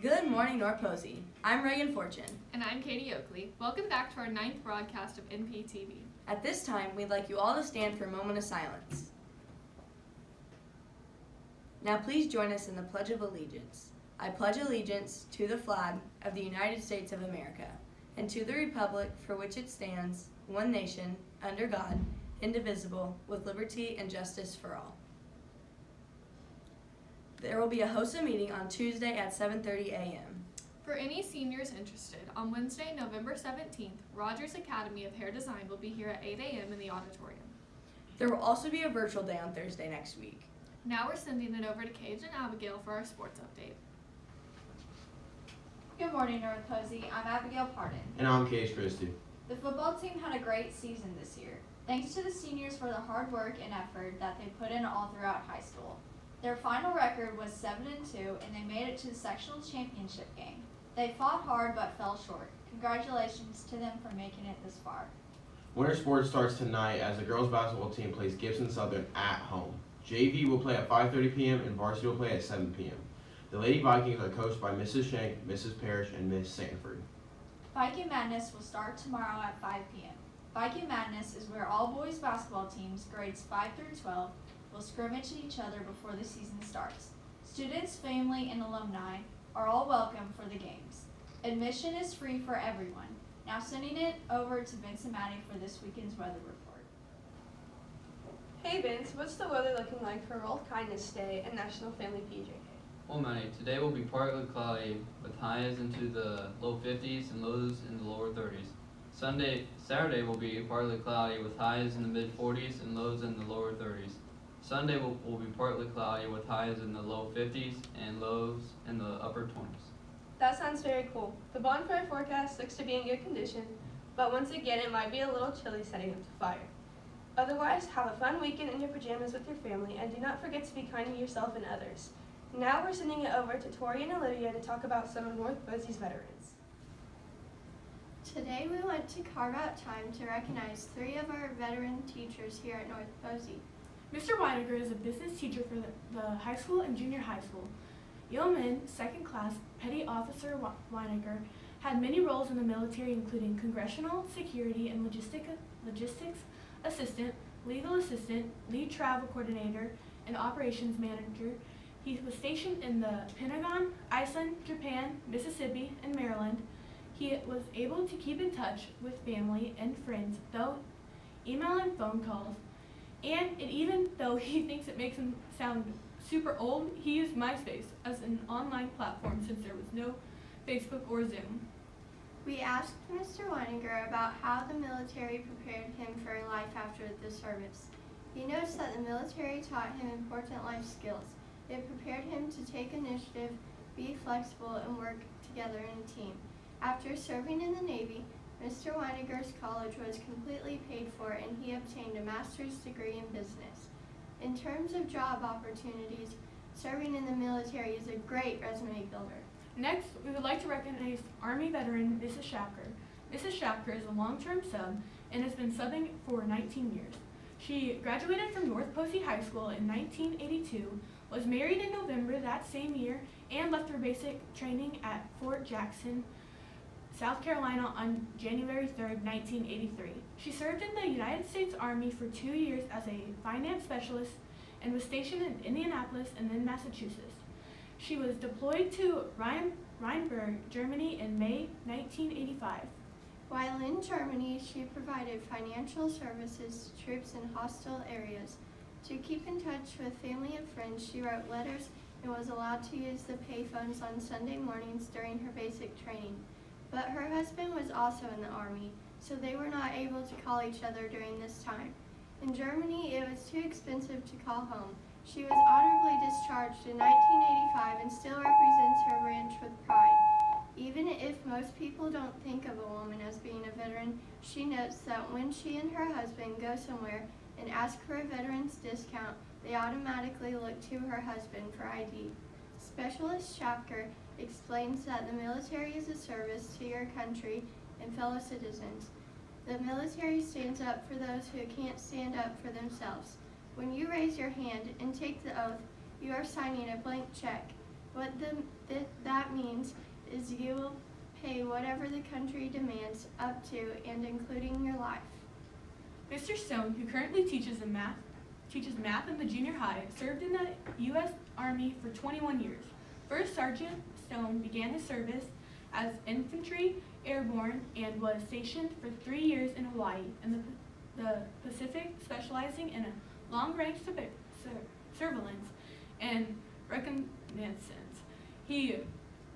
Good morning, North Posey. I'm Reagan Fortune. And I'm Katie Oakley. Welcome back to our 9th broadcast of NPTV. At this time, we'd like you all to stand for a moment of silence. Now please join us in the Pledge of Allegiance. I pledge allegiance to the flag of the United States of America and to the republic for which it stands, one nation, under God, indivisible, with liberty and justice for all. There will be a HOSA meeting on Tuesday at 7:30 a.m. For any seniors interested, on Wednesday, November 17th, Rogers Academy of Hair Design will be here at 8 a.m. in the auditorium. There will also be a virtual day on Thursday next week. Now we're sending it over to Cage and Abigail for our sports update. Good morning, North Posey. I'm Abigail Pardon. And I'm Cage Christie. The football team had a great season this year, thanks to the seniors for the hard work and effort that they put in all throughout high school. Their final record was 7-2, and they made it to the sectional championship game. They fought hard but fell short. Congratulations to them for making it this far. Winter sports starts tonight as the girls basketball team plays Gibson Southern at home. JV will play at 5:30 p.m. and varsity will play at 7 p.m. The Lady Vikings are coached by Mrs. Shank, Mrs. Parrish, and Miss Sanford. Viking Madness will start tomorrow at 5 p.m. Viking Madness is where all boys basketball teams, grades 5 through 12, will scrimmage each other before the season starts. Students, family, and alumni are all welcome for the games. Admission is free for everyone. Now sending it over to Vince and Maddie for this weekend's weather report. Hey Vince, what's the weather looking like for World Kindness Day and National Family PJK? Well, Maddie, today will be partly cloudy with highs into the low 50s and lows in the lower 30s. Saturday will be partly cloudy with highs in the mid 40s and lows in the lower 30s. Sunday will be partly cloudy with highs in the low 50s and lows in the upper 20s. That sounds very cool. The bonfire forecast looks to be in good condition, but once again it might be a little chilly setting up the fire. Otherwise, have a fun weekend in your pajamas with your family, and do not forget to be kind to yourself and others. Now we're sending it over to Tori and Olivia to talk about some of North Posey's veterans. Today we want to carve out time to recognize 3 of our veteran teachers here at North Posey. Mr. Weidiger is a business teacher for the high school and junior high school. Yeoman, 2nd class, Petty Officer Weidiger, had many roles in the military including congressional, security, and logistics assistant, legal assistant, lead travel coordinator, and operations manager. He was stationed in the Pentagon, Iceland, Japan, Mississippi, and Maryland. He was able to keep in touch with family and friends, though email and phone calls. And even though he thinks it makes him sound super old, he used MySpace as an online platform since there was no Facebook or Zoom. We asked Mr. Weininger about how the military prepared him for life after the service. He notes that the military taught him important life skills. It prepared him to take initiative, be flexible, and work together in a team. After serving in the Navy, Mr. Weininger's college was completely paid for and he obtained a master's degree in business. In terms of job opportunities, serving in the military is a great resume builder. Next, we would like to recognize Army veteran Mrs. Shapker. Mrs. Shapker is a long-term sub and has been subbing for 19 years. She graduated from North Posey High School in 1982, was married in November that same year, and left her basic training at Fort Jackson, South Carolina on January 3, 1983. She served in the United States Army for 2 years as a finance specialist and was stationed in Indianapolis and then Massachusetts. She was deployed to Rheinberg, Germany in May 1985. While in Germany, she provided financial services to troops in hostile areas. To keep in touch with family and friends, she wrote letters and was allowed to use the payphones on Sunday mornings during her basic training. But her husband was also in the Army, so they were not able to call each other during this time. In Germany, it was too expensive to call home. She was honorably discharged in 1985 and still represents her branch with pride. Even if most people don't think of a woman as being a veteran, she notes that when she and her husband go somewhere and ask for a veteran's discount, they automatically look to her husband for ID. Specialist Shapker explains that the military is a service to your country and fellow citizens. The military stands up for those who can't stand up for themselves. When you raise your hand and take the oath, you are signing a blank check. What that that means is you will pay whatever the country demands up to and including your life. Mr. Stone, who currently teaches math in the junior high, served in the U.S. Army for 21 years. First Sergeant Stone began his service as infantry airborne and was stationed for 3 years in Hawaii and the Pacific, specializing in a long-range surveillance and reconnaissance. He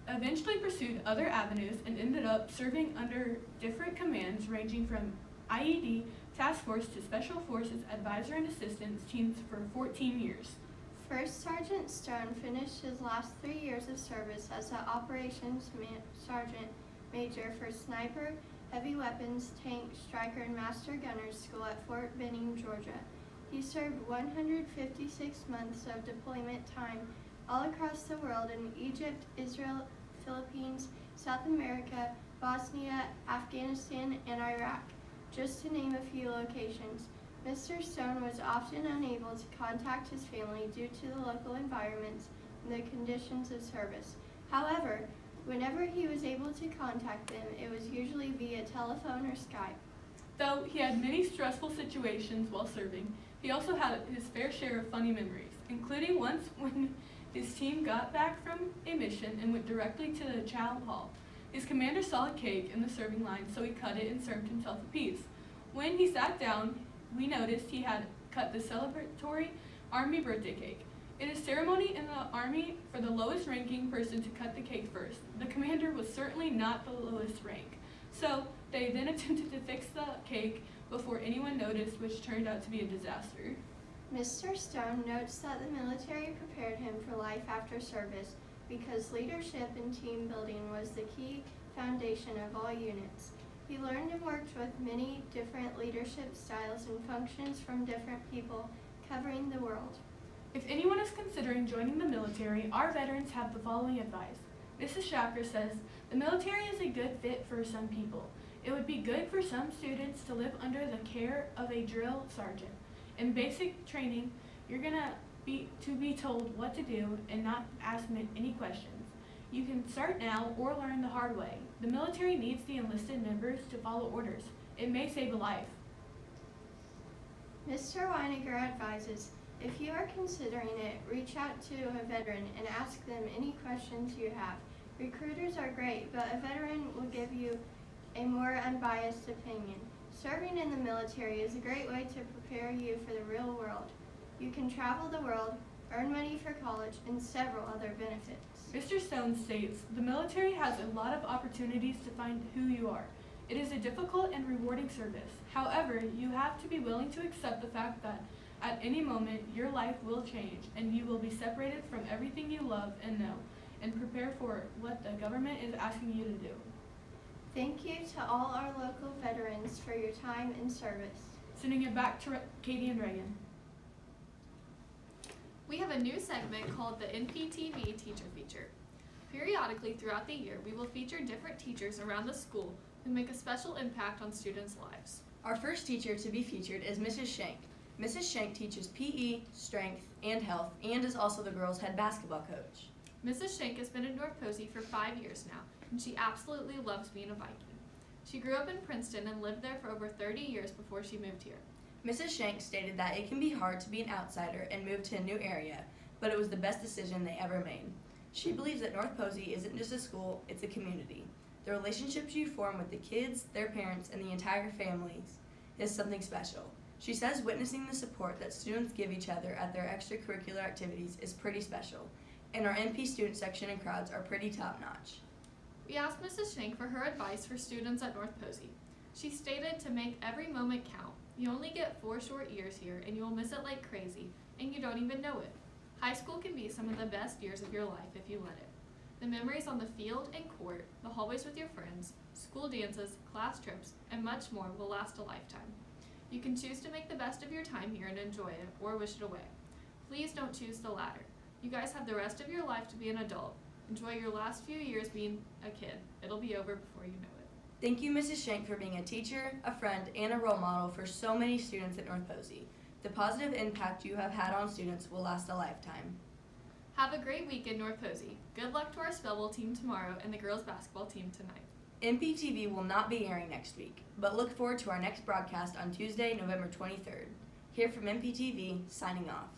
eventually pursued other avenues and ended up serving under different commands ranging from IED Task Force to Special Forces Advisor and Assistance teams for 14 years. First Sergeant Stone finished his last 3 years of service as an Operations Sergeant Major for Sniper, Heavy Weapons, Tank, Striker, and Master Gunner School at Fort Benning, Georgia. He served 156 months of deployment time all across the world in Egypt, Israel, Philippines, South America, Bosnia, Afghanistan, and Iraq, just to name a few locations. Mr. Stone was often unable to contact his family due to the local environments and the conditions of service. However, whenever he was able to contact them, it was usually via telephone or Skype. Though he had many stressful situations while serving, he also had his fair share of funny memories, including once when his team got back from a mission and went directly to the chow hall. His commander saw a cake in the serving line, so he cut it and served himself a piece. When he sat down, we noticed he had cut the celebratory Army birthday cake. It is ceremony in the Army for the lowest ranking person to cut the cake first. The commander was certainly not the lowest rank, so they then attempted to fix the cake before anyone noticed, which turned out to be a disaster. Mr. Stone notes that the military prepared him for life after service because leadership and team building was the key foundation of all units. He learned and worked with many different leadership styles and functions from different people covering the world. If anyone is considering joining the military, our veterans have the following advice. Mrs. Shacker says, the military is a good fit for some people. It would be good for some students to live under the care of a drill sergeant. In basic training, you're going to be told what to do and not ask any questions. You can start now or learn the hard way. The military needs the enlisted members to follow orders. It may save a life. Mr. Weiniger advises, if you are considering it, reach out to a veteran and ask them any questions you have. Recruiters are great, but a veteran will give you a more unbiased opinion. Serving in the military is a great way to prepare you for the real world. You can travel the world, earn money for college, and several other benefits. Mr. Stone states, the military has a lot of opportunities to find who you are. It is a difficult and rewarding service. However, you have to be willing to accept the fact that at any moment your life will change and you will be separated from everything you love and know, and prepare for what the government is asking you to do. Thank you to all our local veterans for your time and service. Sending it back to Katie and Reagan. We have a new segment called the NPTV Teacher Feature. Periodically throughout the year, we will feature different teachers around the school who make a special impact on students' lives. Our first teacher to be featured is Mrs. Shank. Mrs. Shank teaches PE, strength, and health, and is also the girls' head basketball coach. Mrs. Shank has been in North Posey for 5 years now, and she absolutely loves being a Viking. She grew up in Princeton and lived there for over 30 years before she moved here. Mrs. Shank stated that it can be hard to be an outsider and move to a new area, but it was the best decision they ever made. She believes that North Posey isn't just a school, it's a community. The relationships you form with the kids, their parents, and the entire families is something special. She says witnessing the support that students give each other at their extracurricular activities is pretty special, and our NP student section and crowds are pretty top-notch. We asked Mrs. Shank for her advice for students at North Posey. She stated to make every moment count. You only get 4 short years here, and you will miss it like crazy, and you don't even know it. High school can be some of the best years of your life if you let it. The memories on the field and court, the hallways with your friends, school dances, class trips, and much more will last a lifetime. You can choose to make the best of your time here and enjoy it, or wish it away. Please don't choose the latter. You guys have the rest of your life to be an adult. Enjoy your last few years being a kid. It'll be over before you know it. Thank you, Mrs. Shank, for being a teacher, a friend, and a role model for so many students at North Posey. The positive impact you have had on students will last a lifetime. Have a great week in North Posey. Good luck to our Spellbowl team tomorrow and the girls basketball team tonight. NPTV will not be airing next week, but look forward to our next broadcast on Tuesday, November 23rd. Here from NPTV, signing off.